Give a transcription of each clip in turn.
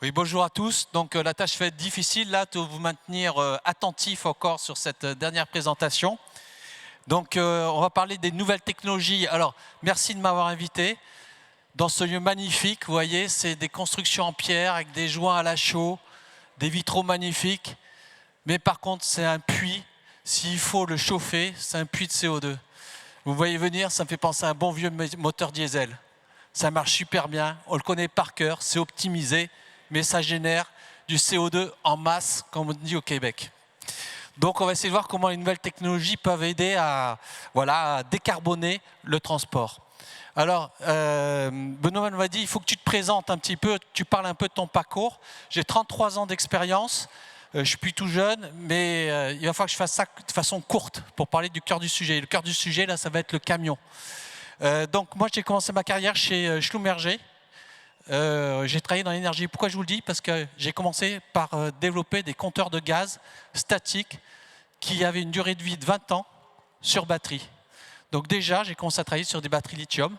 Oui, bonjour à tous. Donc la tâche va être difficile là de vous maintenir attentif encore sur cette dernière présentation. Donc on va parler des nouvelles technologies. Alors merci de m'avoir invité dans ce lieu magnifique. Vous voyez, c'est des constructions en pierre avec des joints à la chaux, des vitraux magnifiques. Mais par contre, c'est un puits. S'il faut le chauffer, c'est un puits de CO2. Vous voyez venir, ça me fait penser à un bon vieux moteur diesel. Ça marche super bien, on le connaît par cœur, c'est optimisé, mais ça génère du CO2 en masse, comme on dit au Québec. Donc on va essayer de voir comment les nouvelles technologies peuvent aider à décarboner le transport. Alors, Benoît m'a dit, il faut que tu te présentes un petit peu, tu parles un peu de ton parcours. J'ai 33 ans d'expérience, je suis plus tout jeune, mais il va falloir que je fasse ça de façon courte pour parler du cœur du sujet. Le cœur du sujet, là, ça va être le camion. Donc moi, j'ai commencé ma carrière chez Schlumberger. J'ai travaillé dans l'énergie. Pourquoi je vous le dis? Parce que j'ai commencé par développer des compteurs de gaz statiques qui avaient une durée de vie de 20 ans sur batterie. Donc déjà, j'ai commencé à travailler sur des batteries lithium.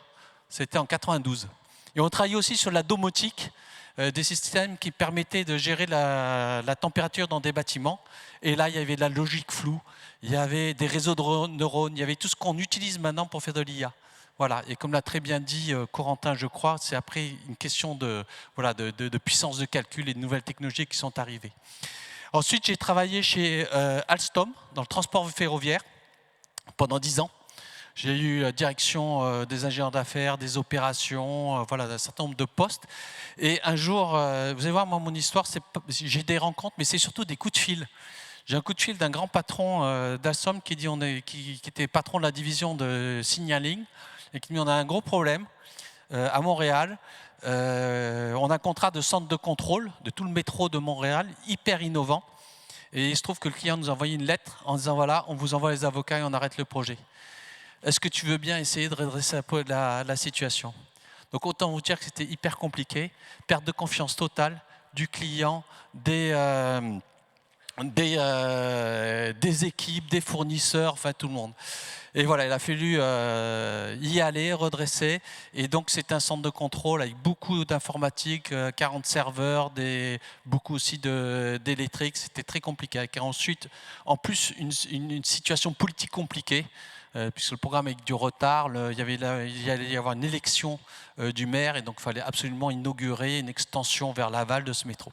C'était en 92. Et on travaillait aussi sur la domotique, des systèmes qui permettaient de gérer la température dans des bâtiments. Et là, il y avait de la logique floue, il y avait des réseaux de neurones, il y avait tout ce qu'on utilise maintenant pour faire de l'IA. Voilà, et comme l'a très bien dit Corentin, je crois, c'est après une question de puissance de calcul et de nouvelles technologies qui sont arrivées. Ensuite, j'ai travaillé chez Alstom, dans le transport ferroviaire, pendant 10 ans. J'ai eu la direction des ingénieurs d'affaires, des opérations, voilà, un certain nombre de postes. Et un jour, vous allez voir, moi, mon histoire, j'ai des rencontres, mais c'est surtout des coups de fil. J'ai un coup de fil d'un grand patron d'Alstom qui était patron de la division de signaling et qui dit on a un gros problème à Montréal. On a un contrat de centre de contrôle de tout le métro de Montréal, hyper innovant. Et il se trouve que le client nous a envoyé une lettre en disant voilà, on vous envoie les avocats et on arrête le projet. Est-ce que tu veux bien essayer de redresser la situation? Donc autant vous dire que c'était hyper compliqué, perte de confiance totale du client, des équipes, des fournisseurs, enfin tout le monde. Et voilà, il a fallu y aller, redresser. Et donc c'est un centre de contrôle avec beaucoup d'informatique, 40 serveurs, beaucoup aussi d'électrique. C'était très compliqué. Et ensuite, en plus, une situation politique compliquée. Puisque le programme avec du retard, il allait y avoir une élection du maire et donc il fallait absolument inaugurer une extension vers l'aval de ce métro.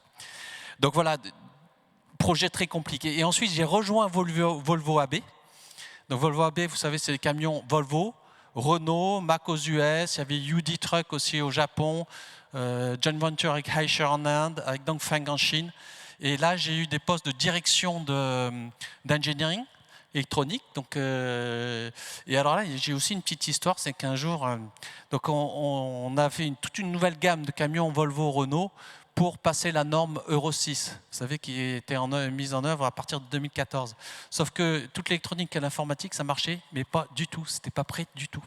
Donc voilà, projet très compliqué. Et ensuite, j'ai rejoint Volvo AB. Donc Volvo AB, vous savez, c'est les camions Volvo, Renault, Mack aux US, il y avait UD Truck aussi au Japon, joint venture avec Eicher en Inde, avec Dongfeng en Chine. Et là, j'ai eu des postes de direction d'engineering électronique. Donc, et alors là, j'ai aussi une petite histoire, c'est qu'un jour, donc on a fait toute une nouvelle gamme de camions Volvo Renault pour passer la norme Euro 6, vous savez, qui était mise en œuvre à partir de 2014. Sauf que toute l'électronique et l'informatique, ça marchait, mais pas du tout, c'était pas prêt du tout.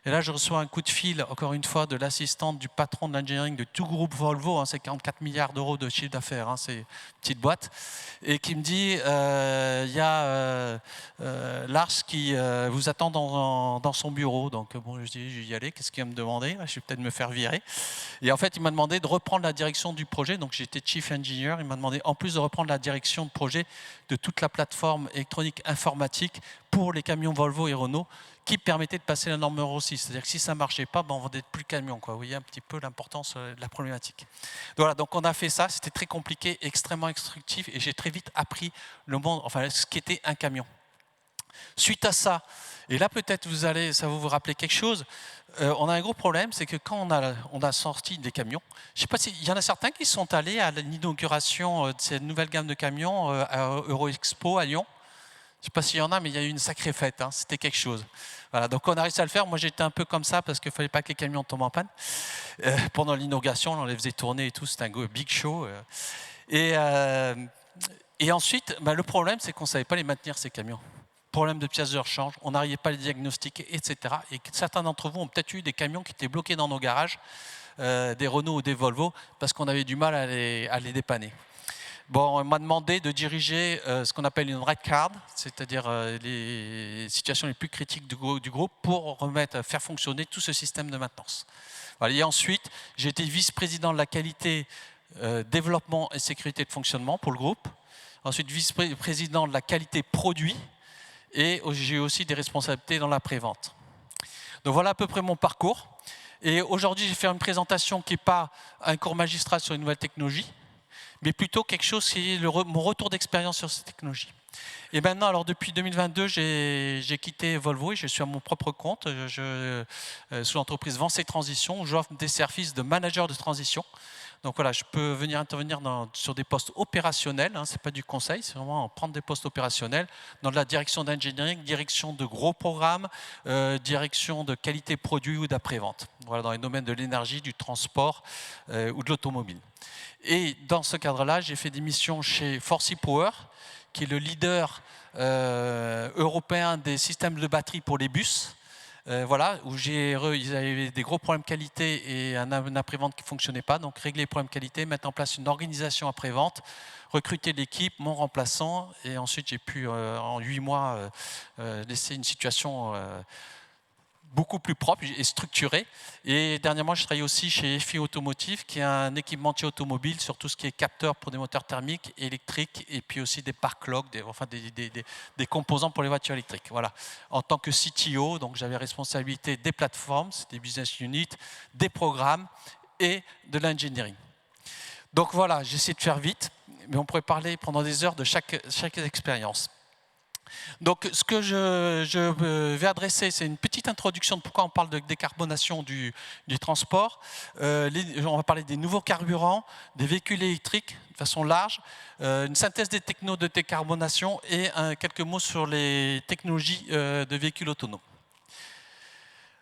Et là, je reçois un coup de fil, encore une fois, de l'assistante du patron de l'engineering de tout groupe Volvo, hein, c'est 44 milliards d'euros de chiffre d'affaires, hein, c'est une petite boîte, et qui me dit, il y a Lars qui vous attend dans son bureau. Donc bon, je dis, je vais y aller, qu'est-ce qu'il va me demander? Je vais peut-être me faire virer. Et en fait, il m'a demandé de reprendre la direction du projet, donc j'étais chief engineer, il m'a demandé en plus de reprendre la direction de projet de toute la plateforme électronique informatique pour les camions Volvo et Renault, qui permettait de passer la norme Euro 6. C'est-à-dire que si ça ne marchait pas, on ne vendait plus de camions. Vous voyez un petit peu l'importance de la problématique. Voilà, donc on a fait ça, c'était très compliqué, extrêmement instructif, et j'ai très vite appris le monde, enfin ce qu'était un camion. Suite à ça, et là peut-être ça va vous rappeler quelque chose, on a un gros problème, c'est que quand on a sorti des camions, je ne sais pas s'il y en a certains qui sont allés à l'inauguration de cette nouvelle gamme de camions à Eurexpo à Lyon. Je ne sais pas s'il y en a, mais il y a eu une sacrée fête, hein, c'était quelque chose. Voilà, donc on a réussi à le faire. Moi j'étais un peu comme ça parce qu'il ne fallait pas que les camions tombent en panne. Pendant l'inauguration, on les faisait tourner et tout, c'était un big show. Et ensuite, le problème c'est qu'on ne savait pas les maintenir ces camions. Problème de pièces de rechange, on n'arrivait pas à les diagnostiquer, etc. Et certains d'entre vous ont peut-être eu des camions qui étaient bloqués dans nos garages, des Renault ou des Volvo, parce qu'on avait du mal à les dépanner. Bon, on m'a demandé de diriger ce qu'on appelle une red card, c'est-à-dire les situations les plus critiques du groupe pour faire fonctionner tout ce système de maintenance. Voilà. Et ensuite, j'ai été vice-président de la qualité développement et sécurité de fonctionnement pour le groupe. Ensuite, vice-président de la qualité produit. Et j'ai aussi des responsabilités dans la prévente. Donc voilà à peu près mon parcours. Et aujourd'hui, je vais faire une présentation qui n'est pas un cours magistral sur une nouvelle technologie, mais plutôt quelque chose qui est mon retour d'expérience sur ces technologies. Et maintenant, alors depuis 2022, j'ai quitté Volvo et je suis à mon propre compte sous l'entreprise Vancé Transition, où j'offre des services de manager de transition. Donc voilà, je peux venir intervenir sur des postes opérationnels, hein, ce n'est pas du conseil, c'est vraiment prendre des postes opérationnels dans de la direction d'engineering, direction de gros programmes, direction de qualité produit ou d'après-vente. Voilà, dans les domaines de l'énergie, du transport ou de l'automobile. Et dans ce cadre-là, j'ai fait des missions chez Forsee Power, qui est le leader européen des systèmes de batterie pour les bus. Voilà, où ils avaient des gros problèmes qualité et un après-vente qui ne fonctionnait pas. Donc régler les problèmes qualité, mettre en place une organisation après-vente, recruter l'équipe, mon remplaçant. Et ensuite, j'ai pu, en 8 mois, laisser une situation beaucoup plus propre et structuré. Et dernièrement, je travaille aussi chez FI Automotive, qui est un équipementier automobile sur tout ce qui est capteur pour des moteurs thermiques, électriques, et puis aussi des park logs, des composants pour les voitures électriques. Voilà. En tant que CTO, donc j'avais responsabilité des plateformes, des business units, des programmes et de l'engineering. Donc voilà, j'essaie de faire vite, mais on pourrait parler pendant des heures de chaque expérience. Donc, ce que je vais adresser, c'est une petite introduction de pourquoi on parle de décarbonation du transport. On va parler des nouveaux carburants, des véhicules électriques de façon large, une synthèse des technos de décarbonation et quelques mots sur les technologies de véhicules autonomes.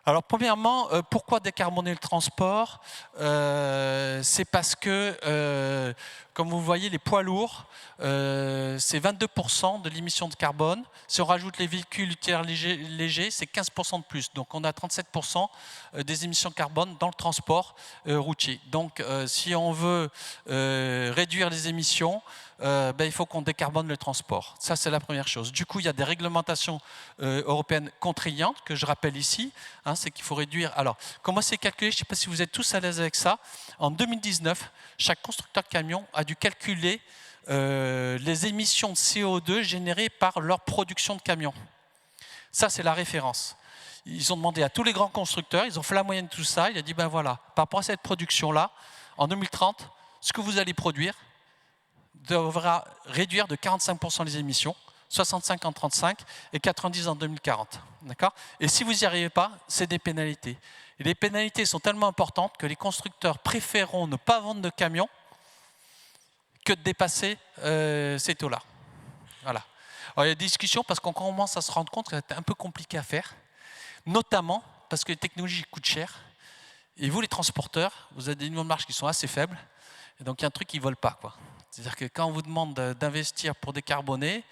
Alors, premièrement, pourquoi décarboner le transport? C'est parce que, comme vous voyez, les poids lourds, c'est 22% de l'émission de carbone. Si on rajoute les véhicules utilitaires légers, c'est 15% de plus. Donc, on a 37% des émissions de carbone dans le transport routier. Donc, si on veut réduire les émissions, il faut qu'on décarbone le transport. Ça, c'est la première chose. Du coup, il y a des réglementations européennes contraignantes que je rappelle ici. Hein, c'est qu'il faut réduire. Alors, comment c'est calculé? Je ne sais pas si vous êtes tous à l'aise avec ça. En 2019, chaque constructeur de camion a dû calculer les émissions de CO2 générées par leur production de camions. Ça, c'est la référence. Ils ont demandé à tous les grands constructeurs, ils ont fait la moyenne de tout ça. Il a dit, ben voilà, par rapport à cette production-là, en 2030, ce que vous allez produire devra réduire de 45% les émissions, 65 en 35 et 90 en 2040. D'accord ? Et si vous n'y arrivez pas, c'est des pénalités. Et les pénalités sont tellement importantes que les constructeurs préféreront ne pas vendre de camions que de dépasser ces taux-là. Voilà. Alors, il y a des discussions parce qu'on commence à se rendre compte que c'est un peu compliqué à faire, notamment parce que les technologies coûtent cher. Et vous, les transporteurs, vous avez des niveaux de marge qui sont assez faibles. Et donc, il y a un truc qui ne vole pas, quoi. C'est-à-dire que quand on vous demande d'investir pour décarboner,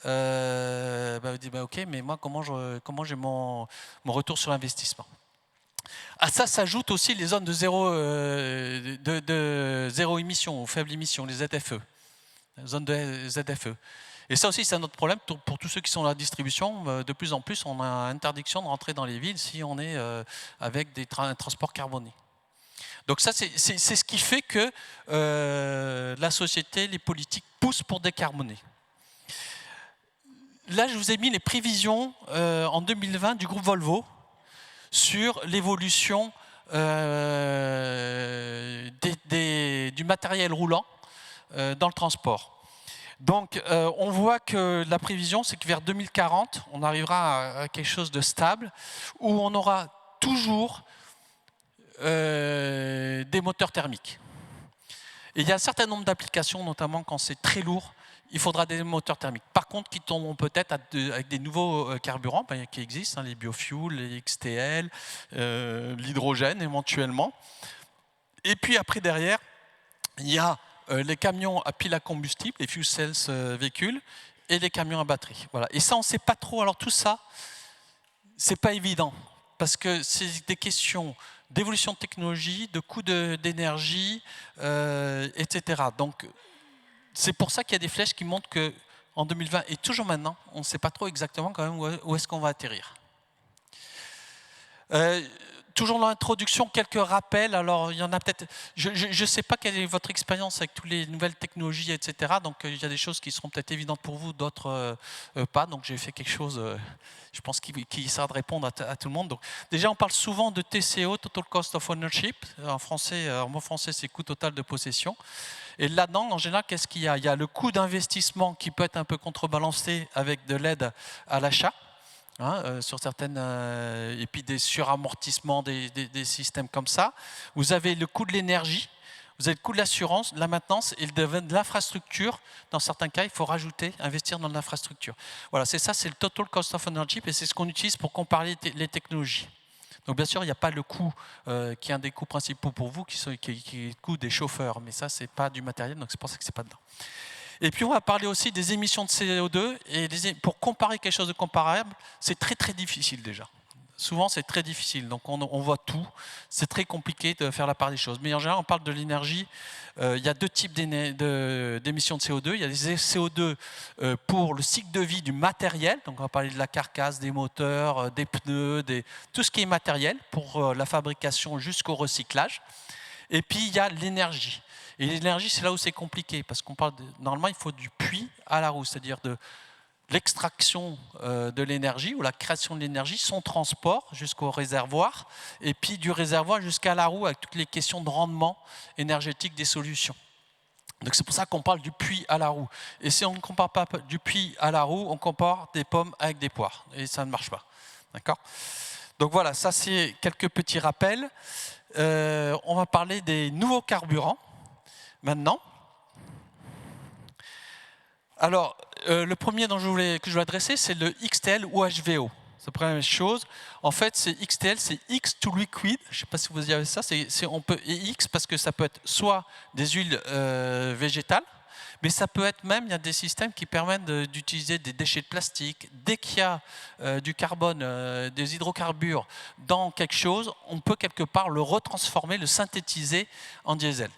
vous dites ok, mais moi, comment j'ai mon retour sur l'investissement? À ça s'ajoutent aussi les zones de zéro émission ou faible émission, les ZFE, les zones de ZFE. Et ça aussi, c'est un autre problème pour tous ceux qui sont dans la distribution. De plus en plus, on a interdiction de rentrer dans les villes si on est avec un transport carboné. Donc ça, c'est ce qui fait que la société, les politiques poussent pour décarboner. Là, je vous ai mis les prévisions en 2020 du groupe Volvo sur l'évolution du matériel roulant dans le transport. Donc, on voit que la prévision, c'est que vers 2040, on arrivera à quelque chose de stable, où on aura toujours des moteurs thermiques. Et il y a un certain nombre d'applications, notamment quand c'est très lourd, il faudra des moteurs thermiques. Par contre, qui tomberont peut-être avec des nouveaux carburants qui existent, hein, les biofuels, les XTL, l'hydrogène éventuellement. Et puis après, derrière, il y a les camions à pile à combustible, les fuel cells véhicules, et les camions à batterie. Voilà. Et ça, on ne sait pas trop. Alors tout ça, c'est pas évident, parce que c'est des questions d'évolution de technologie, de coût d'énergie, etc. Donc, c'est pour ça qu'il y a des flèches qui montrent qu'en 2020 et toujours maintenant, on ne sait pas trop exactement quand même où est-ce qu'on va atterrir. Toujours dans l'introduction, quelques rappels. Alors, il y en a peut-être. Je ne sais pas quelle est votre expérience avec toutes les nouvelles technologies, etc. Donc, il y a des choses qui seront peut-être évidentes pour vous, d'autres pas. Donc, j'ai fait quelque chose, je pense, qui sert de répondre à tout le monde. Donc, déjà, on parle souvent de TCO, Total Cost of Ownership. En français, en mot français, c'est coût total de possession. Et là-dedans, en général, qu'est-ce qu'il y a? Il y a le coût d'investissement qui peut être un peu contrebalancé avec de l'aide à l'achat. Sur certaines, et puis des suramortissements, des systèmes comme ça. Vous avez le coût de l'énergie, vous avez le coût de l'assurance, de la maintenance et de l'infrastructure. Dans certains cas, il faut rajouter, investir dans l'infrastructure. Voilà, c'est ça, c'est le Total Cost of Ownership et c'est ce qu'on utilise pour comparer les technologies. Donc bien sûr, il n'y a pas le coût qui est un des coûts principaux pour vous, qui est le coût des chauffeurs, mais ça, c'est pas du matériel, donc c'est pour ça que c'est pas dedans. Et puis on va parler aussi des émissions de CO2, et pour comparer quelque chose de comparable, c'est très très difficile déjà. Souvent c'est très difficile, donc on voit tout, c'est très compliqué de faire la part des choses. Mais en général on parle de l'énergie, il y a deux types d'émissions de CO2, il y a les CO2 pour le cycle de vie du matériel, donc on va parler de la carcasse, des moteurs, des pneus, tout ce qui est matériel, pour la fabrication jusqu'au recyclage. Et puis il y a l'énergie. Et l'énergie, c'est là où c'est compliqué, parce qu'on parle normalement, il faut du puits à la roue, c'est-à-dire de l'extraction de l'énergie ou la création de l'énergie, son transport jusqu'au réservoir, et puis du réservoir jusqu'à la roue avec toutes les questions de rendement énergétique des solutions. Donc c'est pour ça qu'on parle du puits à la roue. Et si on ne compare pas du puits à la roue, on compare des pommes avec des poires, et ça ne marche pas. D'accord ? Donc voilà, ça c'est quelques petits rappels. On va parler des nouveaux carburants. Maintenant, alors le premier que je voulais adresser, c'est le XTL ou HVO. C'est la première chose. En fait, c'est XTL, c'est X to liquid. Je ne sais pas si vous avez ça. On peut et X parce que ça peut être soit des huiles végétales, mais ça peut être même, il y a des systèmes qui permettent d'utiliser des déchets de plastique. Dès qu'il y a du carbone, des hydrocarbures dans quelque chose, on peut quelque part le retransformer, le synthétiser en diesel.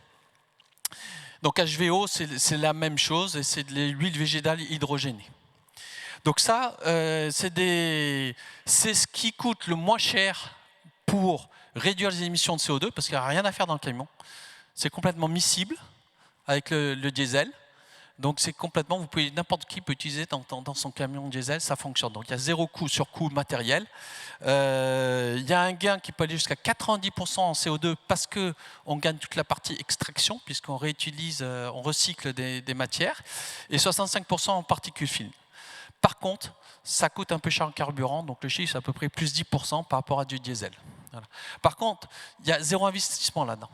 Donc HVO, c'est la même chose, et c'est de l'huile végétale hydrogénée. Donc ça, c'est ce qui coûte le moins cher pour réduire les émissions de CO2, parce qu'il n'y a rien à faire dans le camion. C'est complètement miscible avec le diesel. Donc c'est complètement, n'importe qui peut utiliser dans son camion diesel, ça fonctionne. Donc il y a zéro coût sur coût matériel. Il y a un gain qui peut aller jusqu'à 90% en CO2 parce qu'on gagne toute la partie extraction, puisqu'on réutilise, on recycle des matières, et 65% en particules fines. Par contre, ça coûte un peu cher en carburant, donc le chiffre c'est à peu près plus 10% par rapport à du diesel. Voilà. Par contre, il y a zéro investissement là-dedans.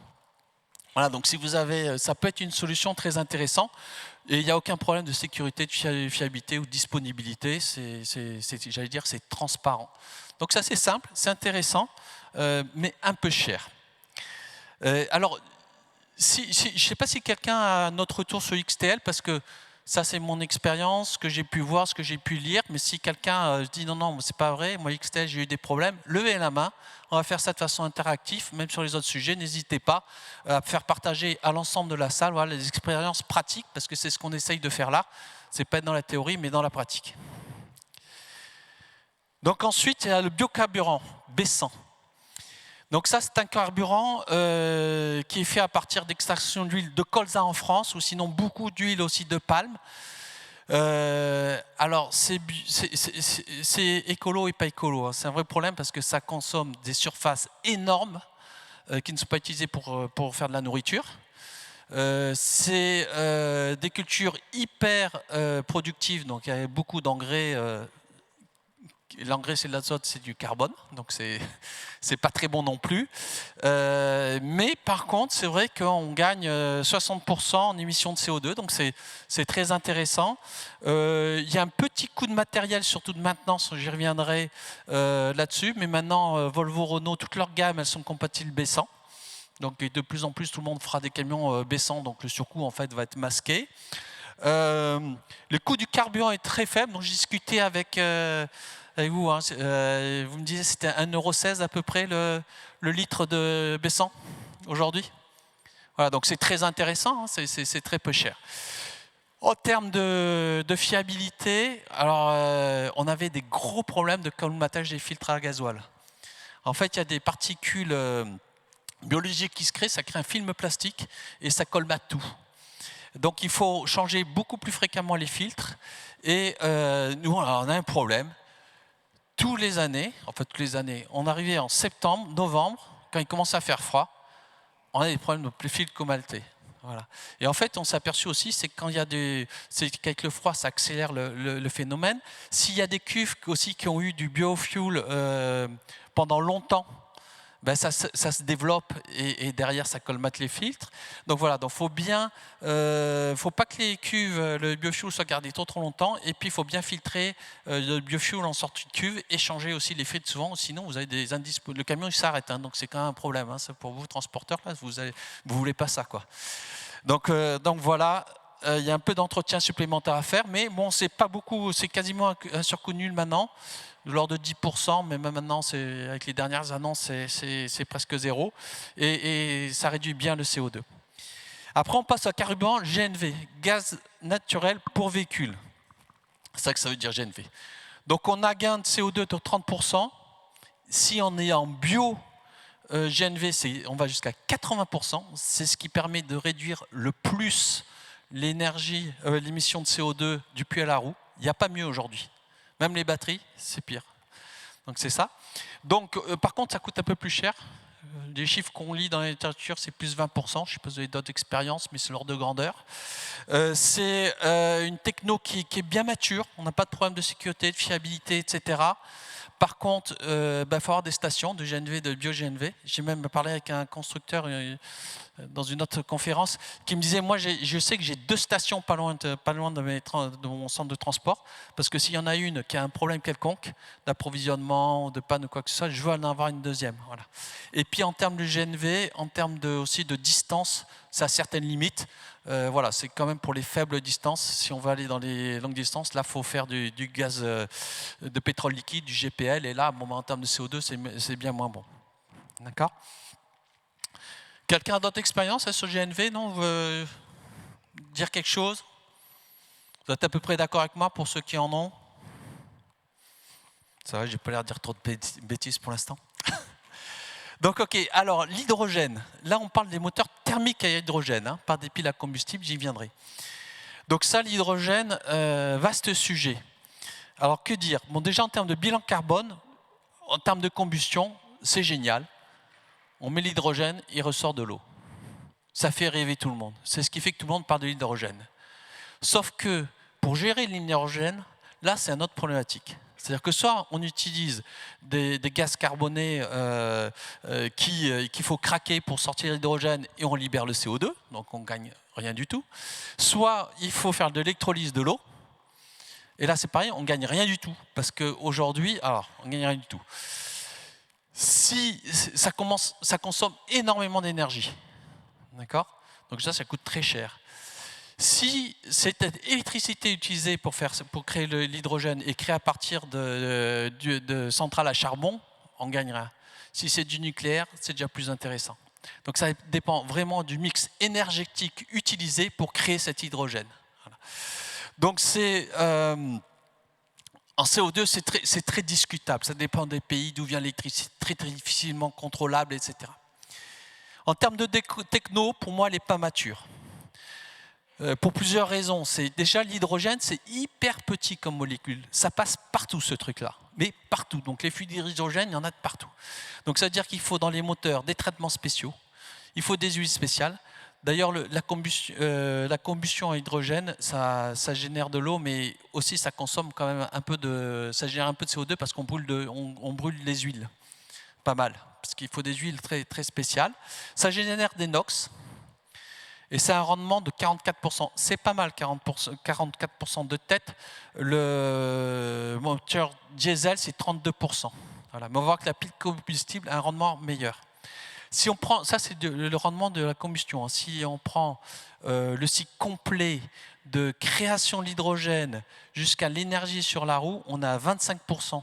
Voilà, donc si vous avez, ça peut être une solution très intéressante et il n'y a aucun problème de sécurité, de fiabilité ou de disponibilité. J'allais dire, c'est transparent. Donc ça c'est simple, c'est intéressant, mais un peu cher. Alors, je ne sais pas si quelqu'un a notre retour sur XTL, parce que ça c'est mon expérience, ce que j'ai pu voir, ce que j'ai pu lire, mais si quelqu'un dit non, c'est pas vrai, moi XTL j'ai eu des problèmes, levez la main, on va faire ça de façon interactive, même sur les autres sujets, n'hésitez pas à faire partager à l'ensemble de la salle voilà, les expériences pratiques, parce que c'est ce qu'on essaye de faire là, c'est pas être dans la théorie, mais dans la pratique. Donc ensuite, il y a le biocarburant, B100. Donc ça, c'est un carburant qui est fait à partir d'extraction d'huile de colza en France, ou sinon beaucoup d'huile aussi de palme. Alors, c'est écolo et pas écolo. C'est un vrai problème parce que ça consomme des surfaces énormes qui ne sont pas utilisées pour faire de la nourriture. C'est des cultures hyper productives, donc il y a beaucoup d'engrais. L'engrais, c'est de l'azote, c'est du carbone, donc c'est pas très bon non plus. Mais par contre, c'est vrai qu'on gagne 60% en émissions de CO2, donc c'est très intéressant. Il y a un petit coût de matériel, surtout de maintenance, j'y reviendrai là-dessus, mais maintenant, Volvo, Renault, toutes leurs gammes, elles sont compatibles B100. Donc de plus en plus, tout le monde fera des camions B100, donc le surcoût en fait va être masqué. Le coût du carburant est très faible, donc j'ai discuté avec vous, hein, vous me disiez que c'était 1,16 € à peu près le litre de B100 aujourd'hui. Voilà, donc c'est très intéressant, hein, c'est très peu cher. En termes de fiabilité, alors on avait des gros problèmes de colmatage des filtres à gasoil. En fait, il y a des particules biologiques qui se créent, ça crée un film plastique et ça colmate tout. Donc il faut changer beaucoup plus fréquemment les filtres. Et nous, alors, on a un problème. Tous les années, on arrivait en septembre, novembre, quand il commençait à faire froid, on a des problèmes de filtres comaltés. Voilà. Et en fait, on s'est aperçu aussi, c'est quand il y a c'est qu'avec le froid, ça accélère le phénomène. S'il y a des cuves aussi qui ont eu du biofuel pendant longtemps, ben ça se développe et derrière ça colmate les filtres. Donc voilà, donc faut pas que les cuves, le biofuel soit gardé trop longtemps, et puis il faut bien filtrer le biofuel en sortie de cuve et changer aussi les filtres souvent, sinon vous avez des indices, le camion il s'arrête, hein, donc c'est quand même un problème, hein, ça pour vous transporteurs là, vous voulez pas ça quoi. Donc voilà. Il y a un peu d'entretien supplémentaire à faire, mais bon, c'est pas beaucoup, c'est quasiment un surcoût nul maintenant, de l'ordre de 10%, mais même maintenant, avec les dernières annonces, c'est presque zéro, et ça réduit bien le CO2. Après, on passe au carburant GNV, gaz naturel pour véhicule. C'est ça que ça veut dire GNV. Donc on a gain de CO2 de 30%, si on est en bio, GNV, on va jusqu'à 80%, c'est ce qui permet de réduire le plus l'émission de CO2 du puits à la roue. Il n'y a pas mieux aujourd'hui. Même les batteries, c'est pire. Donc c'est ça. Donc par contre, ça coûte un peu plus cher. Les chiffres qu'on lit dans la littérature, c'est plus 20%. Je ne sais pas si vous avez d'autres expériences, mais c'est l'ordre de grandeur. C'est une techno qui est bien mature. On n'a pas de problème de sécurité, de fiabilité, etc. Par contre, faut avoir des stations de GNV, de bio-GNV. J'ai même parlé avec un constructeur dans une autre conférence qui me disait, moi je sais que j'ai 2 stations pas loin de mon centre de transport, parce que s'il y en a une qui a un problème quelconque d'approvisionnement, de panne ou quoi que ce soit, je veux en avoir une deuxième. Voilà. Et puis en termes de GNV, en termes aussi de distance, ça a certaines limites. Voilà, c'est quand même pour les faibles distances. Si on veut aller dans les longues distances, là, il faut faire du gaz de pétrole liquide, du GPL. Et là, bon, en termes de CO2, c'est bien moins bon. D'accord ? Quelqu'un a d'autres expériences sur GNV? Non, veut dire quelque chose? Vous êtes à peu près d'accord avec moi pour ceux qui en ont? Ça va, j'ai pas l'air de dire trop de bêtises pour l'instant. Donc, ok, alors l'hydrogène. Là, on parle des moteurs thermiques à hydrogène, hein, par des piles à combustible, j'y viendrai. Donc ça, l'hydrogène, vaste sujet. Alors, que dire? Bon, déjà, en termes de bilan carbone, en termes de combustion, c'est génial. On met l'hydrogène, il ressort de l'eau. Ça fait rêver tout le monde. C'est ce qui fait que tout le monde parle de l'hydrogène. Sauf que, pour gérer l'hydrogène, là, c'est une autre problématique. C'est-à-dire que soit on utilise des gaz carbonés qu'il faut craquer pour sortir l'hydrogène et on libère le CO2, donc on ne gagne rien du tout. Soit il faut faire de l'électrolyse de l'eau, et là c'est pareil, on ne gagne rien du tout. Parce qu'aujourd'hui, on ne gagne rien du tout. Si ça consomme énormément d'énergie, d'accord? Donc ça coûte très cher. Si cette électricité utilisée pour créer l'hydrogène est créée à partir de centrales à charbon, on gagnera. Si c'est du nucléaire, c'est déjà plus intéressant. Donc ça dépend vraiment du mix énergétique utilisé pour créer cet hydrogène. Voilà. Donc en CO2, c'est très discutable. Ça dépend des pays, d'où vient l'électricité, très difficilement contrôlable, etc. En termes de techno, pour moi, elle n'est pas mature. Pour plusieurs raisons. Déjà, l'hydrogène, c'est hyper petit comme molécule. Ça passe partout, ce truc-là. Mais partout. Donc les fluides d'hydrogène, il y en a de partout. Donc ça veut dire qu'il faut dans les moteurs des traitements spéciaux. Il faut des huiles spéciales. D'ailleurs, la combustion à hydrogène, ça génère de l'eau, mais aussi ça consomme quand même ça génère un peu de CO2 parce qu'on brûle les huiles. Pas mal. Parce qu'il faut des huiles très, très spéciales. Ça génère des NOx. Et c'est un rendement de 44%. C'est pas mal, 44% de tête. Le moteur diesel, c'est 32%. Voilà. Mais on va voir que la pile combustible a un rendement meilleur. Si on prend, ça c'est le rendement de la combustion. Si on prend le cycle complet de création de l'hydrogène jusqu'à l'énergie sur la roue, on a 25%.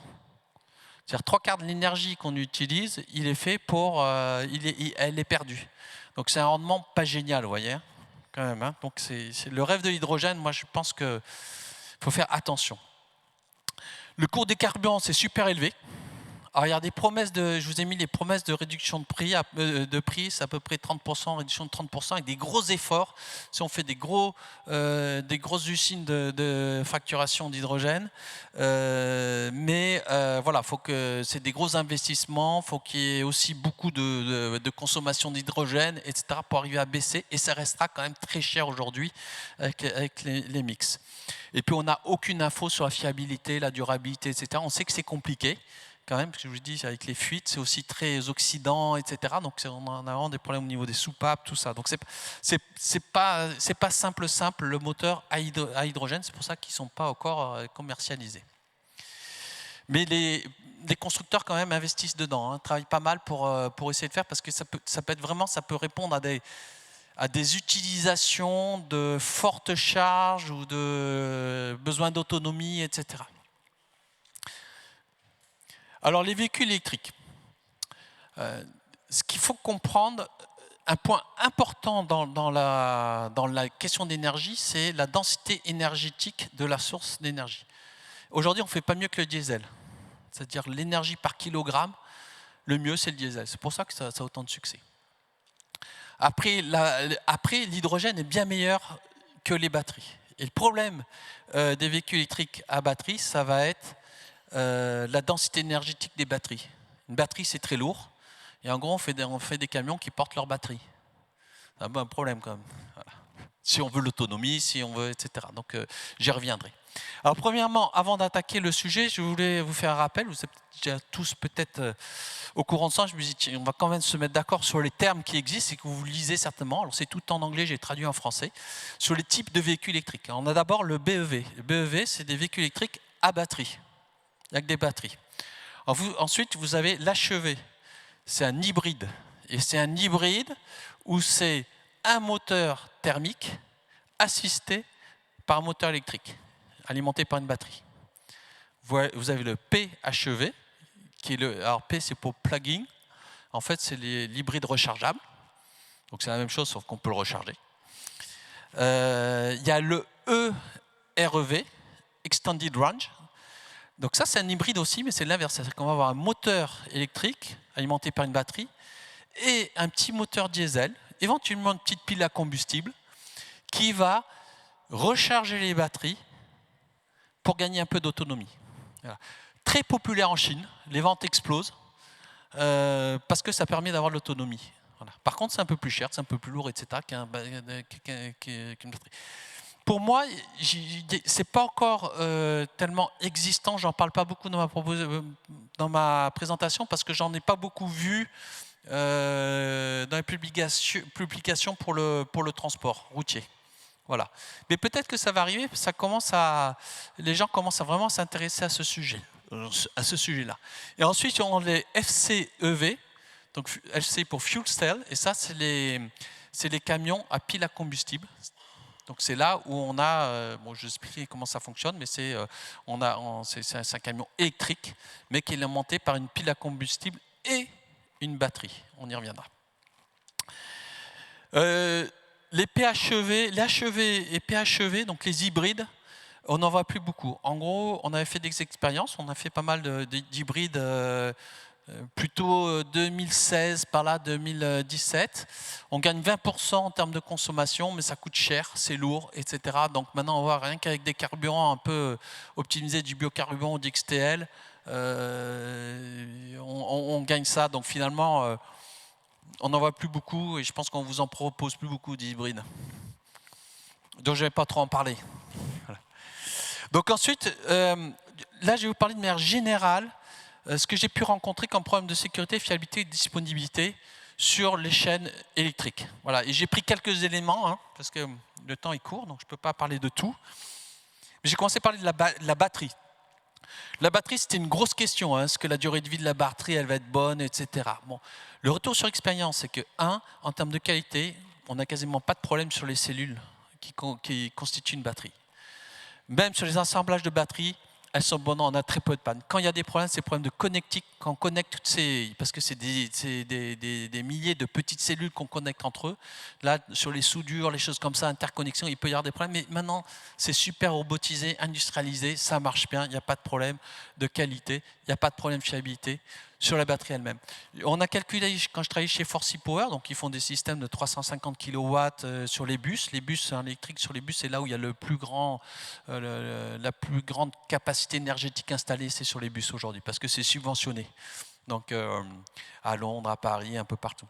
C'est-à-dire 3/4 de l'énergie qu'on utilise, il est fait elle est perdue. Donc c'est un rendement pas génial, vous voyez, quand même. Hein. Donc c'est le rêve de l'hydrogène. Moi, je pense qu'il faut faire attention. Le cours des carburants, c'est super élevé. Alors, il y a des promesses je vous ai mis les promesses de réduction de prix, c'est à peu près 30%, réduction de 30%, avec des gros efforts. Si on fait des grosses usines de facturation d'hydrogène, voilà, c'est des gros investissements, il faut qu'il y ait aussi beaucoup de consommation d'hydrogène, etc., pour arriver à baisser, et ça restera quand même très cher aujourd'hui avec les mix. Et puis on n'a aucune info sur la fiabilité, la durabilité, etc. On sait que c'est compliqué. Quand même, parce que je vous dis, avec les fuites, c'est aussi très oxydant, etc. Donc on a vraiment des problèmes au niveau des soupapes, tout ça. Donc c'est pas simple le moteur à hydrogène. C'est pour ça qu'ils ne sont pas encore commercialisés. Mais les constructeurs quand même investissent dedans, travaillent pas mal pour essayer de faire, parce que ça peut répondre à des utilisations de fortes charges ou de besoins d'autonomie, etc. Alors les véhicules électriques, ce qu'il faut comprendre, un point important dans la question d'énergie, c'est la densité énergétique de la source d'énergie. Aujourd'hui, on ne fait pas mieux que le diesel, c'est-à-dire l'énergie par kilogramme, le mieux c'est le diesel, c'est pour ça que ça a autant de succès. Après, l'hydrogène est bien meilleur que les batteries. Et le problème des véhicules électriques à batterie, ça va être la densité énergétique des batteries. Une batterie, c'est très lourd. Et en gros, on fait des camions qui portent leur batterie. C'est un problème quand même. Voilà. Si on veut l'autonomie, si on veut, etc. Donc, j'y reviendrai. Alors, premièrement, avant d'attaquer le sujet, je voulais vous faire un rappel. Vous êtes déjà tous peut-être au courant de ça. Je me dis, tiens, on va quand même se mettre d'accord sur les termes qui existent et que vous lisez certainement. Alors, c'est tout en anglais, j'ai traduit en français. Sur les types de véhicules électriques. Alors, on a d'abord le BEV. Le BEV, c'est des véhicules électriques à batterie. Avec des batteries. Ensuite, vous avez l'HEV. C'est un hybride. Et c'est un hybride où c'est un moteur thermique assisté par un moteur électrique, alimenté par une batterie. Vous avez le PHEV, qui est alors P c'est pour plug-in. En fait, c'est l'hybride rechargeable. Donc c'est la même chose, sauf qu'on peut le recharger. Il y a le EREV, Extended Range. Donc ça, c'est un hybride aussi, mais c'est l'inverse. C'est-à-dire qu'on va avoir un moteur électrique alimenté par une batterie et un petit moteur diesel, éventuellement une petite pile à combustible, qui va recharger les batteries pour gagner un peu d'autonomie. Voilà. Très populaire en Chine, les ventes explosent parce que ça permet d'avoir de l'autonomie. Voilà. Par contre, c'est un peu plus cher, c'est un peu plus lourd, etc. qu'une batterie. Pour moi, c'est pas encore tellement existant. J'en parle pas beaucoup dans ma présentation parce que j'en ai pas beaucoup vu dans les publications pour le transport routier. Voilà. Mais peut-être que ça va arriver. Les gens commencent à vraiment s'intéresser à ce sujet-là. Et ensuite, on a les FCEV. Donc FC pour Fuel Cell. Et ça, c'est les camions à pile à combustible. Donc c'est là où on a, bon, je vais expliquer comment ça fonctionne, mais c'est un camion électrique, mais qui est alimenté par une pile à combustible et une batterie. On y reviendra. Les PHEV, les HEV et PHEV, donc les hybrides, on n'en voit plus beaucoup. En gros, on avait fait des expériences, on a fait pas mal d'hybrides plutôt 2016, par là 2017. On gagne 20% en termes de consommation, mais ça coûte cher, c'est lourd, etc. Donc maintenant, on voit rien qu'avec des carburants un peu optimisés, du biocarburant ou d'XTL, on gagne ça. Donc finalement, on n'en voit plus beaucoup et je pense qu'on vous en propose plus beaucoup d'hybrides. Donc je ne vais pas trop en parler. Voilà. Donc ensuite, là je vais vous parler de manière générale ce que j'ai pu rencontrer comme problème de sécurité, fiabilité et disponibilité sur les chaînes électriques. Voilà. Et j'ai pris quelques éléments, parce que le temps est court, donc je ne peux pas parler de tout. Mais j'ai commencé par parler de la batterie. La batterie, c'était une grosse question. Est-ce que la durée de vie de la batterie, elle va être bonne, etc. Bon. Le retour sur expérience, c'est que, en termes de qualité, on n'a quasiment pas de problème sur les cellules qui constituent une batterie. Même sur les assemblages de batteries, elles sont bonnes, on a très peu de panne. Quand il y a des problèmes, c'est des problèmes de connectique, quand on connecte toutes ces... Parce que c'est des milliers de petites cellules qu'on connecte entre eux. Là, sur les soudures, les choses comme ça, interconnexion, il peut y avoir des problèmes. Mais maintenant, c'est super robotisé, industrialisé, ça marche bien, il n'y a pas de problème de qualité, il n'y a pas de problème de fiabilité sur la batterie elle-même. On a calculé, quand je travaillais chez Forsy Power, donc ils font des systèmes de 350 kW sur les bus. Les bus électriques sur les bus, c'est là où il y a la plus grande capacité énergétique installée, c'est sur les bus aujourd'hui, parce que c'est subventionné. Donc à Londres, à Paris, un peu partout.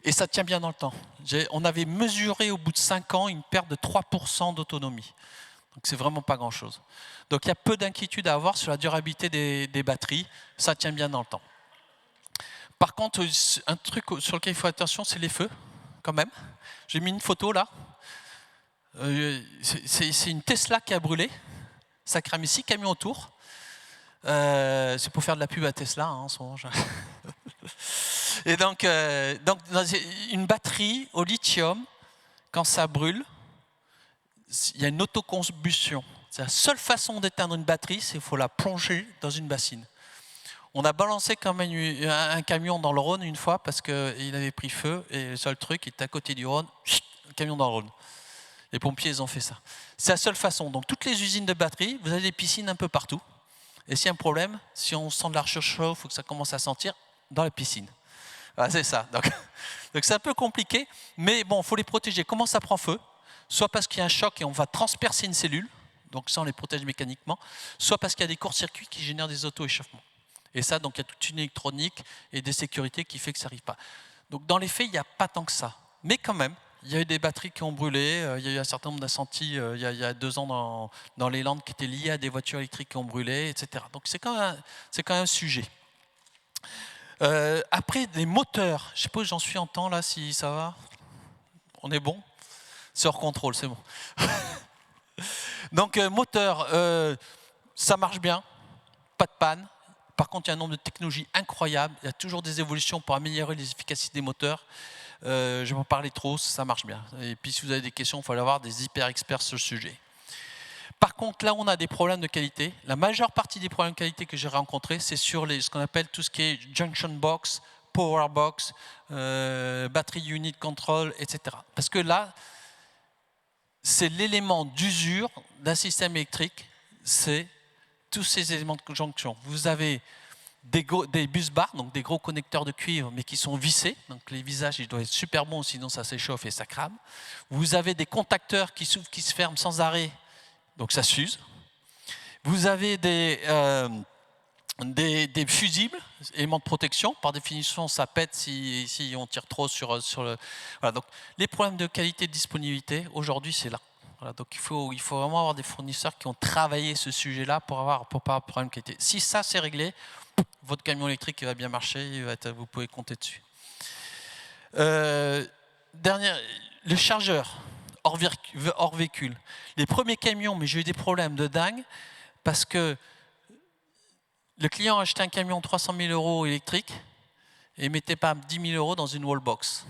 Et ça tient bien dans le temps. On avait mesuré au bout de 5 ans une perte de 3% d'autonomie. Donc c'est vraiment pas grand-chose. Donc il y a peu d'inquiétude à avoir sur la durabilité des batteries. Ça tient bien dans le temps. Par contre, un truc sur lequel il faut faire attention, c'est les feux, quand même. J'ai mis une photo là. C'est une Tesla qui a brûlé. Ça a cramé 6 camions autour. C'est pour faire de la pub à Tesla en ce moment. Et donc une batterie au lithium, quand ça brûle, il y a une autocombustion. C'est la seule façon d'éteindre une batterie, c'est qu'il faut la plonger dans une bassine. On a balancé quand même un camion dans le Rhône une fois parce qu'il avait pris feu et le seul truc, il était à côté du Rhône, un camion dans le Rhône. Les pompiers, ils ont fait ça. C'est la seule façon. Donc toutes les usines de batteries, vous avez des piscines un peu partout. Et s'il y a un problème, si on sent de la surchauffe ou que ça commence à sentir, dans la piscine. Voilà, c'est ça. Donc c'est un peu compliqué, mais bon, il faut les protéger. Comment ça prend feu? Soit parce qu'il y a un choc et on va transpercer une cellule, donc ça on les protège mécaniquement, soit parce qu'il y a des courts-circuits qui génèrent des auto-échauffements. Et ça, donc il y a toute une électronique et des sécurités qui fait que ça n'arrive pas. Donc dans les faits, il n'y a pas tant que ça. Mais quand même, il y a eu des batteries qui ont brûlé, il y a eu un certain nombre d'incendies il y a 2 ans dans les Landes qui étaient liés à des voitures électriques qui ont brûlé, etc. Donc c'est quand même un sujet. Après, des moteurs, je ne sais pas où j'en suis en temps là, si ça va. On est bon? C'est hors contrôle, c'est bon. Donc moteur, ça marche bien, pas de panne. Par contre, il y a un nombre de technologies incroyables. Il y a toujours des évolutions pour améliorer les efficacités des moteurs. Je vais en parler trop, ça marche bien. Et puis si vous avez des questions, il faut aller avoir des hyper experts sur le sujet. Par contre, là où on a des problèmes de qualité, la majeure partie des problèmes de qualité que j'ai rencontrés, c'est sur ce qu'on appelle tout ce qui est junction box, power box, battery unit control, etc. Parce que là, c'est l'élément d'usure d'un système électrique, c'est tous ces éléments de jonction. Vous avez des bus bars, donc des gros connecteurs de cuivre, mais qui sont vissés. Donc les visages, ils doivent être super bons, sinon ça s'échauffe et ça crame. Vous avez des contacteurs qui s'ouvrent, qui se ferment sans arrêt, donc ça s'use. Vous avez des fusibles, éléments de protection. Par définition, ça pète si on tire trop sur le... Voilà, donc les problèmes de qualité et de disponibilité, aujourd'hui, c'est là. Voilà, donc il faut vraiment avoir des fournisseurs qui ont travaillé ce sujet-là pour pas avoir de problème de qualité. Si ça, c'est réglé, votre camion électrique il va bien marcher, vous pouvez compter dessus. Le chargeur hors véhicule. Les premiers camions, mais j'ai eu des problèmes de dingue parce que le client a acheté un camion 300 000 € électrique et ne mettait pas 10 000 € dans une wallbox.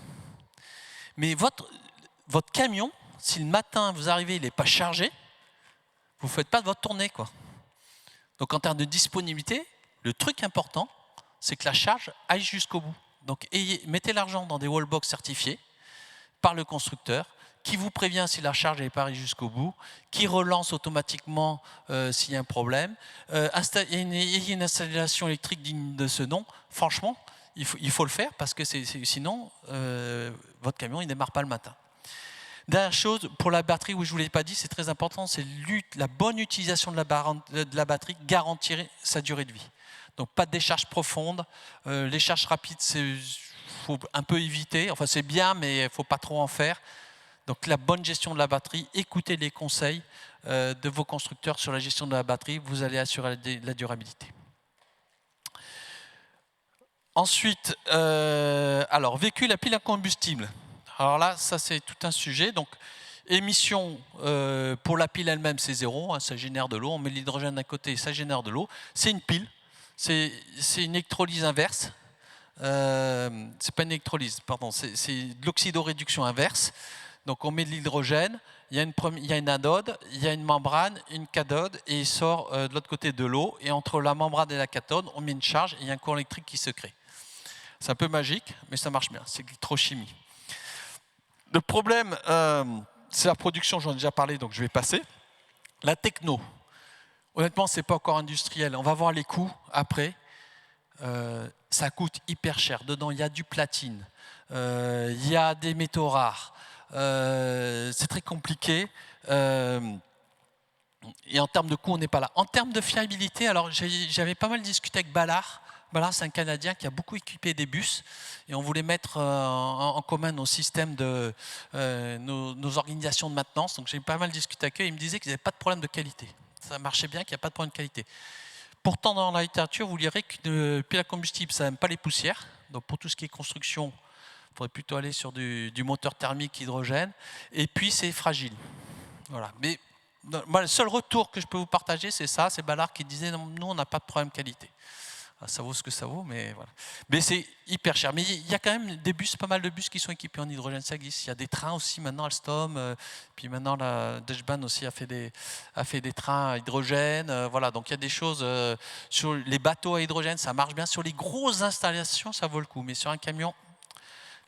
Mais votre camion, si le matin vous arrivez, il n'est pas chargé, vous ne faites pas de votre tournée, quoi. Donc en termes de disponibilité, le truc important, c'est que la charge aille jusqu'au bout. Donc mettez l'argent dans des wallbox certifiés par le constructeur, qui vous prévient si la charge n'est pas arrivée jusqu'au bout, qui relance automatiquement s'il y a un problème. Il y a une installation électrique digne de ce nom. Franchement, il faut le faire parce que sinon, votre camion ne démarre pas le matin. Dernière chose, pour la batterie, oui, je ne vous l'ai pas dit, c'est très important, c'est la bonne utilisation de la batterie garantit sa durée de vie. Donc pas de décharge profonde, les charges rapides, il faut un peu éviter, enfin c'est bien, mais il ne faut pas trop en faire. Donc la bonne gestion de la batterie, écoutez les conseils de vos constructeurs sur la gestion de la batterie, vous allez assurer la durabilité. Ensuite, alors véhicule à pile à combustible. Alors là, ça c'est tout un sujet. Donc, émission pour la pile elle-même, c'est 0, hein, ça génère de l'eau. On met de l'hydrogène d'un côté, ça génère de l'eau. C'est une pile, c'est une électrolyse inverse. C'est pas une électrolyse, pardon, c'est de l'oxydoréduction inverse. Donc on met de l'hydrogène, il y a une anode, il y a une membrane, une cathode, et il sort de l'autre côté de l'eau. Et entre la membrane et la cathode, on met une charge et il y a un courant électrique qui se crée. C'est un peu magique, mais ça marche bien, c'est de l'électrochimie. Le problème, c'est la production, j'en ai déjà parlé, donc je vais passer. La techno, honnêtement, ce n'est pas encore industriel. On va voir les coûts après. Ça coûte hyper cher. Dedans, il y a du platine, il y a des métaux rares. C'est très compliqué. Et en termes de coût, on n'est pas là. En termes de fiabilité, alors j'avais pas mal discuté avec Ballard. Ballard, c'est un Canadien qui a beaucoup équipé des bus. Et on voulait mettre en commun nos systèmes, nos organisations de maintenance. Donc j'ai pas mal discuté avec eux. Ils me disaient qu'ils n'avaient pas de problème de qualité. Ça marchait bien, qu'il n'y a pas de problème de qualité. Pourtant, dans la littérature, vous lirez que pile à combustible, ça n'aime pas les poussières. Donc pour tout ce qui est construction, il faudrait plutôt aller sur du moteur thermique hydrogène. Et puis, c'est fragile. Voilà. Mais moi, le seul retour que je peux vous partager, c'est ça. C'est Ballard qui disait, non, nous, on n'a pas de problème qualité. Ça vaut ce que ça vaut, mais voilà. Mais c'est hyper cher. Mais il y a quand même des bus, pas mal de bus qui sont équipés en hydrogène, ça existe. Il y a des trains aussi maintenant, Alstom, puis maintenant la Deutsche Bahn aussi a fait des trains à hydrogène. Voilà, donc il y a des choses sur les bateaux à hydrogène, ça marche bien. Sur les grosses installations, ça vaut le coup. Mais sur un camion,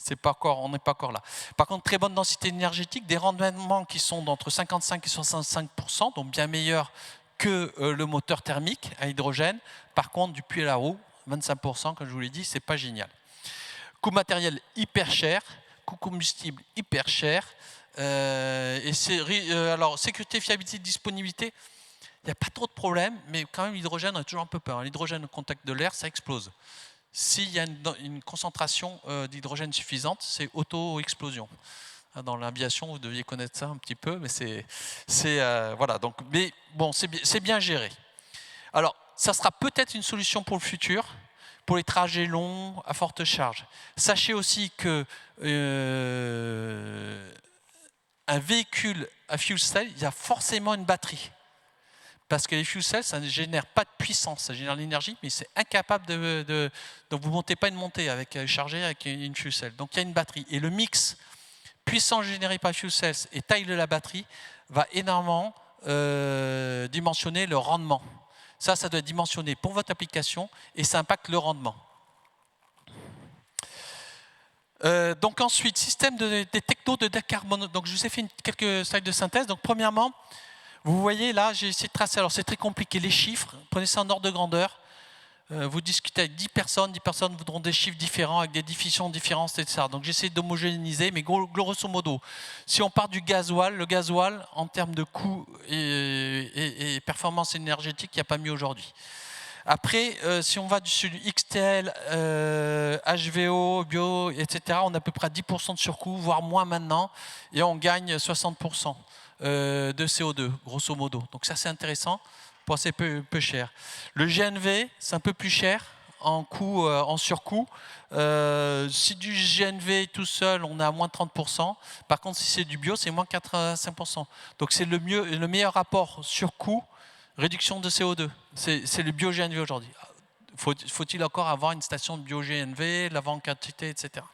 on n'est pas encore là. Par contre, très bonne densité énergétique, des rendements qui sont d'entre 55 et 65%, donc bien meilleurs que le moteur thermique à hydrogène. Par contre, du puits à la roue, 25%, comme je vous l'ai dit, c'est pas génial. Coût matériel hyper cher, coût combustible hyper cher. Alors, sécurité, fiabilité, disponibilité, il n'y a pas trop de problèmes, mais quand même, l'hydrogène, on a toujours un peu peur. L'hydrogène au contact de l'air, ça explose. S'il y a une concentration d'hydrogène suffisante, c'est auto-explosion. Dans l'aviation, vous deviez connaître ça un petit peu, mais voilà. Donc, mais bon, c'est bien géré. Alors, ça sera peut-être une solution pour le futur, pour les trajets longs à forte charge. Sachez aussi que un véhicule à fuel cell, il y a forcément une batterie. Parce que les fuel cells, ça ne génère pas de puissance, ça génère de l'énergie, mais c'est incapable donc vous ne montez pas une montée chargée avec une fuel cell. Donc il y a une batterie. Et le mix puissance générée par fuel cells et taille de la batterie va énormément dimensionner le rendement. Ça doit être dimensionné pour votre application et ça impacte le rendement. Donc ensuite, système des technos de décarbonation. Donc je vous ai fait quelques slides de synthèse. Donc premièrement, vous voyez là, j'ai essayé de tracer. Alors c'est très compliqué, les chiffres. Prenez ça en ordre de grandeur. Vous discutez avec 10 personnes voudront des chiffres différents, avec des définitions différentes, etc. Donc j'essaie d'homogénéiser, mais grosso modo, si on part du gasoil, le gasoil, en termes de coût et performance énergétique, il n'y a pas mieux aujourd'hui. Après, si on va sur du XTL, HVO, bio, etc., on a à peu près 10% de surcoût, voire moins maintenant, et on gagne 60% de CO2, grosso modo. Donc ça, c'est intéressant. Pour assez peu cher. Le GNV, c'est un peu plus cher en coût, en surcoût. Si du GNV tout seul, on est à moins 30%. Par contre, si c'est du bio, c'est moins 85%. Donc c'est le meilleur rapport surcoût, réduction de CO2. C'est le bio-GNV aujourd'hui. Faut-il encore avoir une station de bio-GNV, la vente en quantité, etc.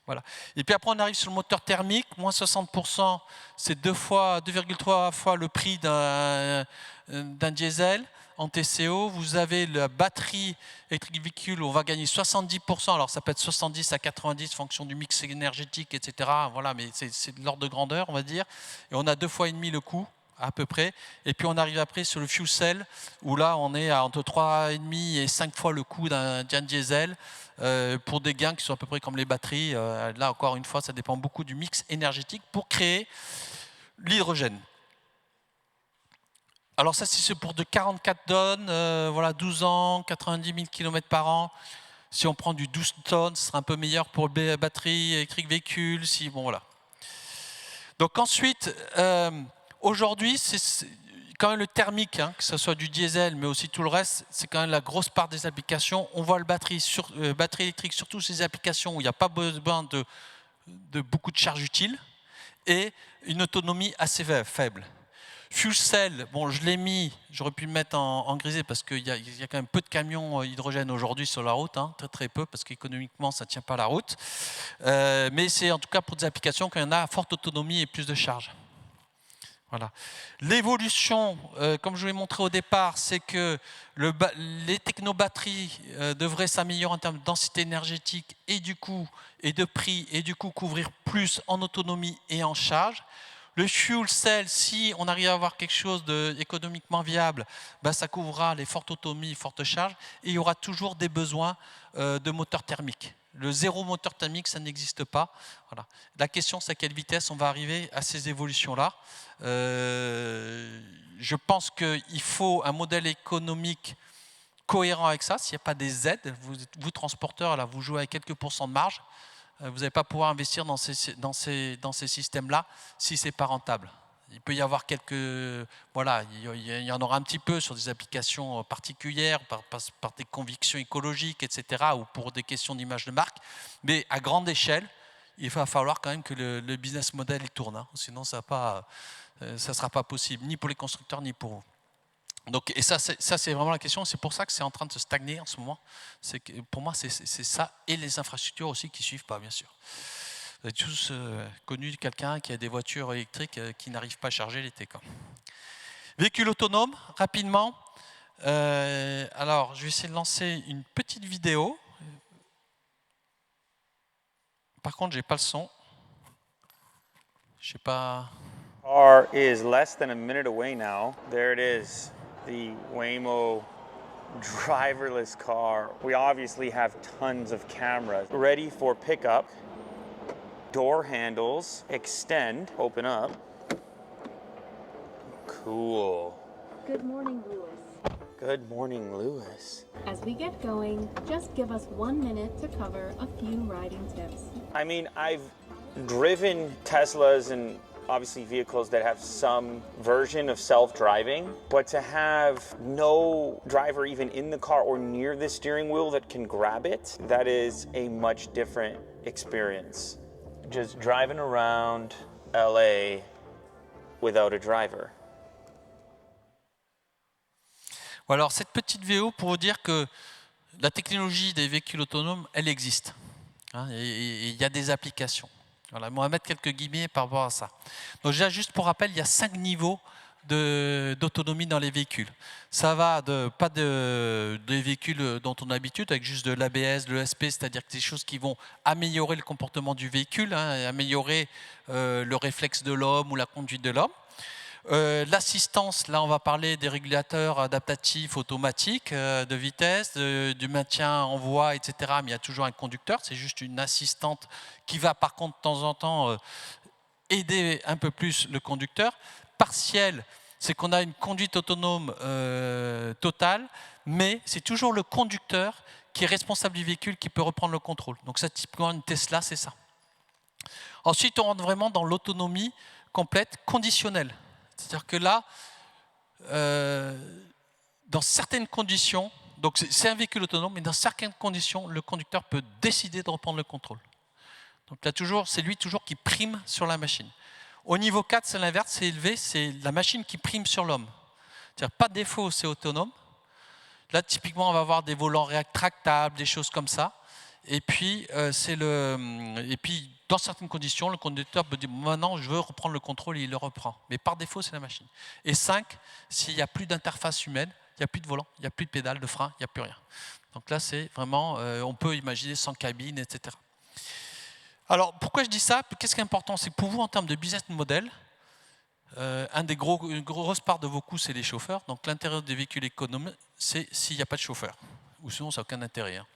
Voilà. Et puis après, on arrive sur le moteur thermique, moins 60%, c'est 2,3 fois le prix d'un diesel. En TCO, vous avez la batterie électrique véhicule où on va gagner 70%, alors ça peut être 70 à 90 en fonction du mix énergétique, etc. Voilà, mais c'est de l'ordre de grandeur, on va dire. Et on a 2,5 fois le coût, à peu près. Et puis on arrive après sur le fuel cell, où là on est à entre 3,5 et 5 fois le coût d'un diesel. Pour des gains qui sont à peu près comme les batteries. Là, encore une fois, ça dépend beaucoup du mix énergétique pour créer l'hydrogène. Alors ça, c'est pour de 44 tonnes, voilà, 12 ans, 90 000 km par an. Si on prend du 12 tonnes, ce sera un peu meilleur pour les batteries électriques véhicules. Bon, voilà. Donc ensuite, aujourd'hui, c'est quand même le thermique, hein, que ce soit du diesel, mais aussi tout le reste, c'est quand même la grosse part des applications. On voit le batterie électrique, surtout ces applications où il n'y a pas besoin de beaucoup de charge utile et une autonomie assez faible. Fuel cell, bon, je l'ai mis, j'aurais pu le mettre en grisé parce qu'il y a quand même peu de camions hydrogène aujourd'hui sur la route, hein, très très peu, parce qu'économiquement ça ne tient pas la route. Mais c'est en tout cas pour des applications quand il y en a à forte autonomie et plus de charge. Voilà. L'évolution, comme je vous l'ai montré au départ, c'est que les technobatteries devraient s'améliorer en termes de densité énergétique et de prix, et du coup couvrir plus en autonomie et en charge. Le fuel cell, si on arrive à avoir quelque chose d'économiquement viable, ben ça couvrira les fortes autonomies, fortes charges, et il y aura toujours des besoins de moteurs thermiques. Le zéro moteur thermique, ça n'existe pas. Voilà. La question, c'est à quelle vitesse on va arriver à ces évolutions-là. Je pense qu'il faut un modèle économique cohérent avec ça. S'il n'y a pas des aides, vous transporteurs, là, vous jouez avec quelques pourcents de marge, vous n'allez pas pouvoir investir dans ces systèmes-là si ce n'est pas rentable. Il peut y avoir quelques... Voilà, il y en aura un petit peu sur des applications particulières, par des convictions écologiques, etc., ou pour des questions d'image de marque. Mais à grande échelle, il va falloir quand même que le business model il tourne. Hein. Sinon, ça ne sera pas possible, ni pour les constructeurs, ni pour vous. Donc, et ça, c'est vraiment la question. C'est pour ça que c'est en train de se stagner en ce moment. Pour moi, c'est ça. Et les infrastructures aussi qui ne suivent pas, bien sûr. Vous avez tous connu quelqu'un qui a des voitures électriques qui n'arrivent pas à charger l'été. Véhicule autonome, rapidement. Alors, je vais essayer de lancer une petite vidéo. Par contre, je n'ai pas le son. Je sais pas... Car is less than a minute away now. There it is, the Waymo driverless car. We obviously have tons of cameras ready for pickup. Door handles extend, open up. Cool. Good morning, Lewis. Good morning, Lewis. As we get going, just give us 1 minute to cover a few riding tips. I mean, I've driven Teslas and obviously vehicles that have some version of self-driving, but to have no driver even in the car or near the steering wheel that can grab it, that is a much different experience. Just driving around LA without a driver. Alors, cette petite vidéo pour vous dire que la technologie des véhicules autonomes, elle existe. Hein, et il y a des applications. Voilà, on va mettre quelques guillemets par rapport à ça. Donc déjà, juste pour rappel, il y a 5 niveaux d'autonomie dans les véhicules. Ça va pas des véhicules dont on a l'habitude, avec juste de l'ABS, de l'ESP, c'est-à-dire des choses qui vont améliorer le comportement du véhicule, hein, et améliorer le réflexe de l'homme ou la conduite de l'homme. L'assistance, là on va parler des régulateurs adaptatifs automatiques de vitesse, du maintien en voie, etc. Mais il y a toujours un conducteur, c'est juste une assistante qui va par contre de temps en temps aider un peu plus le conducteur. Partiel, c'est qu'on a une conduite autonome totale, mais c'est toujours le conducteur qui est responsable du véhicule qui peut reprendre le contrôle. Donc ça, typiquement une Tesla, c'est ça. Ensuite, on rentre vraiment dans l'autonomie complète conditionnelle. C'est-à-dire que là, dans certaines conditions, donc c'est un véhicule autonome, mais dans certaines conditions, le conducteur peut décider de reprendre le contrôle. Donc là, c'est lui toujours qui prime sur la machine. Au niveau 4, c'est l'inverse, c'est élevé, c'est la machine qui prime sur l'homme. C'est-à-dire pas de défaut, c'est autonome. Là, typiquement, on va avoir des volants rétractables, des choses comme ça. Et puis, dans certaines conditions, le conducteur peut dire maintenant, je veux reprendre le contrôle et il le reprend. Mais par défaut, c'est la machine. Et 5, s'il n'y a plus d'interface humaine, il n'y a plus de volant, il n'y a plus de pédale, de frein, il n'y a plus rien. Donc là, c'est vraiment, on peut imaginer sans cabine, etc. Alors, pourquoi je dis ça? Qu'est-ce qui est important? C'est que pour vous, en termes de business model, une grosse part de vos coûts, c'est les chauffeurs. Donc, l'intérêt des véhicules économes, c'est s'il n'y a pas de chauffeur. Ou sinon, ça n'a aucun intérêt hein,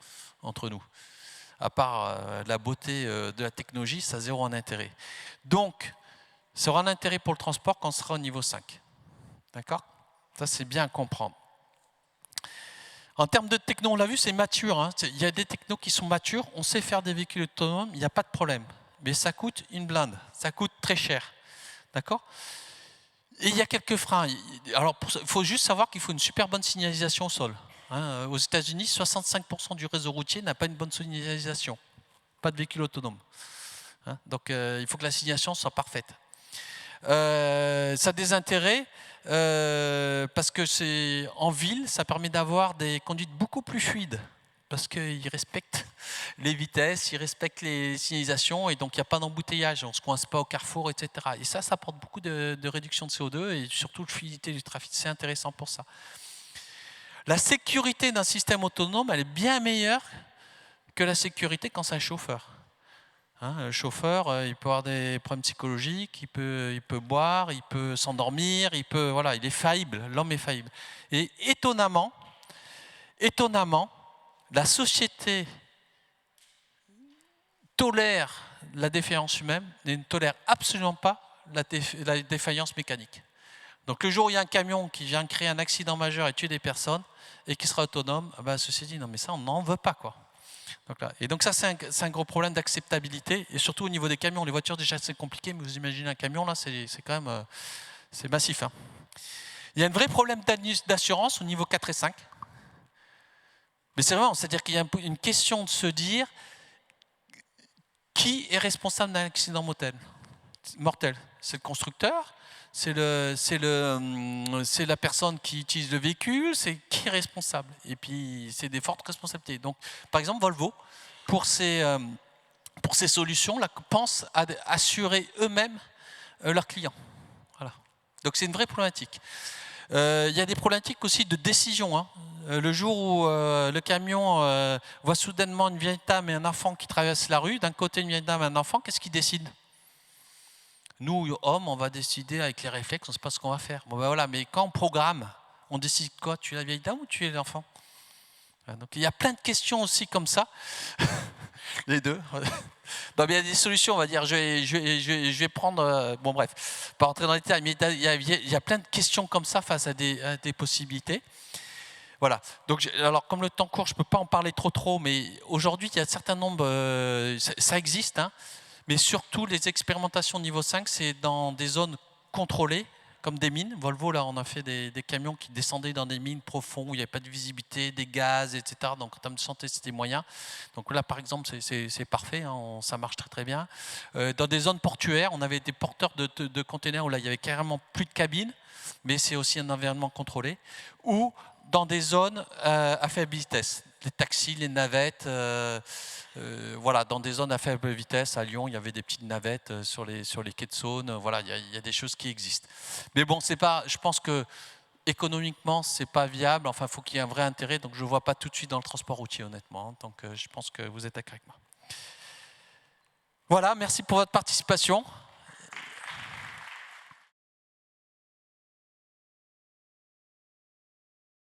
entre nous. À part la beauté de la technologie, ça a zéro en intérêt. Donc, ça aura un intérêt pour le transport quand on sera au niveau 5. D'accord? Ça, c'est bien à comprendre. En termes de techno, on l'a vu, c'est mature. Hein. Il y a des technos qui sont matures. On sait faire des véhicules autonomes, il n'y a pas de problème. Mais ça coûte une blinde. Ça coûte très cher. D'accord? Et il y a quelques freins. Alors, il faut juste savoir qu'il faut une super bonne signalisation au sol. Hein, aux États-Unis, 65% du réseau routier n'a pas une bonne signalisation. Pas de véhicule autonome. Hein, donc, il faut que la signalisation soit parfaite. Ça a des intérêts parce que c'est en ville, ça permet d'avoir des conduites beaucoup plus fluides parce qu'ils respectent les vitesses, ils respectent les signalisations et donc il n'y a pas d'embouteillage, on ne se coince pas au carrefour, etc. Et ça apporte beaucoup de réduction de CO2 et surtout de fluidité du trafic. C'est intéressant pour ça. La sécurité d'un système autonome, elle est bien meilleure que la sécurité quand c'est un chauffeur. Le chauffeur, il peut avoir des problèmes psychologiques, il peut boire, il peut s'endormir, voilà, il est faillible, l'homme est faillible. Et étonnamment, la société tolère la défaillance humaine, mais ne tolère absolument pas la défaillance mécanique. Donc le jour où il y a un camion qui vient créer un accident majeur et tuer des personnes, et qui sera autonome, la société dit non mais ça on n'en veut pas quoi. Donc ça c'est un gros problème d'acceptabilité, et surtout au niveau des camions. Les voitures déjà c'est compliqué, mais vous imaginez un camion là, c'est quand même c'est massif. Hein. Il y a un vrai problème d'assurance au niveau 4 et 5. Mais c'est vraiment, c'est-à-dire qu'il y a une question de se dire qui est responsable d'un accident mortel. C'est le constructeur, c'est la personne qui utilise le véhicule, c'est qui est responsable. Et puis c'est des fortes responsabilités. Donc par exemple Volvo, pour ces solutions, là, pense à assurer eux-mêmes leurs clients. Voilà. Donc c'est une vraie problématique. Il y a des problématiques aussi de décision. Hein. Le jour où le camion voit soudainement une vieille dame et un enfant qui traversent la rue, d'un côté une vieille dame et un enfant, qu'est-ce qu'ils décident? Nous, hommes, on va décider avec les réflexes, on ne sait pas ce qu'on va faire. Bon, voilà, mais quand on programme, on décide quoi? Tu es la vieille dame ou tu es l'enfant? Donc il y a plein de questions aussi comme ça. Les deux. Donc, il y a des solutions, on va dire. Je vais prendre. Bon, bref, pas rentrer dans les détails, mais il y a plein de questions comme ça face à des possibilités. Voilà. Donc, alors, comme le temps court, je ne peux pas en parler trop, mais aujourd'hui, il y a un certain nombre. Ça existe, hein, mais surtout, les expérimentations niveau 5, c'est dans des zones contrôlées, comme des mines. Volvo, là, on a fait des camions qui descendaient dans des mines profondes où il n'y avait pas de visibilité, des gaz, etc. Donc, en termes de santé, c'était moyen. Donc là, par exemple, c'est parfait, hein, ça marche très bien. Dans des zones portuaires, on avait des porteurs de containers où là, il y avait carrément plus de cabines, mais c'est aussi un environnement contrôlé. Ou dans des zones à faible vitesse, les taxis, les navettes. Voilà, dans des zones à faible vitesse, à Lyon, il y avait des petites navettes sur les quais de Saône. Voilà, il y a des choses qui existent. Mais bon, c'est pas. Je pense que économiquement, c'est pas viable. Enfin, il faut qu'il y ait un vrai intérêt. Donc, je ne vois pas tout de suite dans le transport routier, honnêtement. Donc, je pense que vous êtes d'accord avec moi. Voilà, merci pour votre participation.